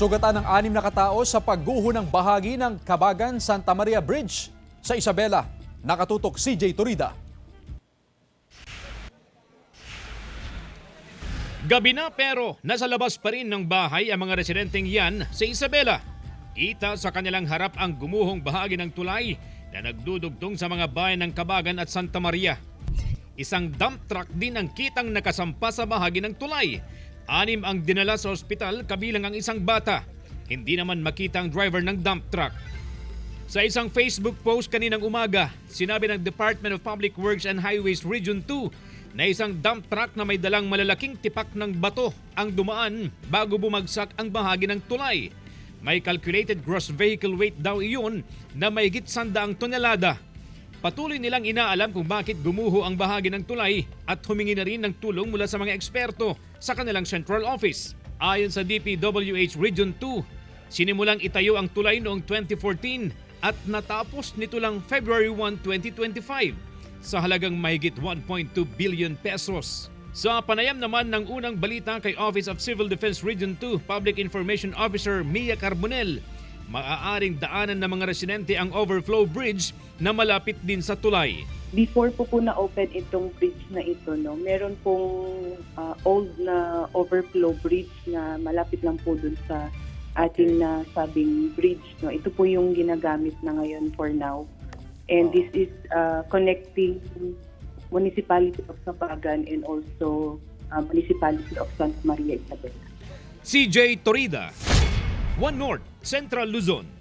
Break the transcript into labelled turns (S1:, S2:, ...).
S1: Sugatan ng 6 na katao sa pagguho ng bahagi ng Cabagan Santa Maria Bridge sa Isabela. Nakatutok CJ Torida.
S2: Gabi na pero nasa labas pa rin ng bahay ang mga residenteng yan sa Isabela. Kita sa kanilang harap ang gumuhong bahagi ng tulay na nagdudugtong sa mga bayan ng Cabagan at Santa Maria. Isang dump truck din ang kitang nakasampa sa bahagi ng tulay. 6 ang dinala sa ospital kabilang ang isang bata. Hindi naman makita ang driver ng dump truck. Sa isang Facebook post kaninang umaga, sinabi ng Department of Public Works and Highways Region 2 na isang dump truck na may dalang malalaking tipak ng bato ang dumaan bago bumagsak ang bahagi ng tulay. May calculated gross vehicle weight daw iyon na mahigit 100 tonelada. Patuloy nilang inaalam kung bakit gumuho ang bahagi ng tulay at humingi na rin ng tulong mula sa mga eksperto sa kanilang central office. Ayon sa DPWH Region 2, sinimulang itayo ang tulay noong 2014 at natapos nito lang February 1, 2025 sa halagang mahigit 1.2 billion pesos. Sa panayam naman ng unang balita kay Office of Civil Defense Region 2 Public Information Officer Mia Carbonell, maaaring daanan ng mga residente ang overflow bridge na malapit din sa tulay.
S3: Before po na-open itong bridge na ito, meron pong old na overflow bridge na malapit lang po dun sa ating nasabing bridge. Ito po yung ginagamit na ngayon for now. And this is connecting municipality of Cabagan and also municipality of Santa Maria Isabela.
S2: CJ Torida, One North, Central Luzon.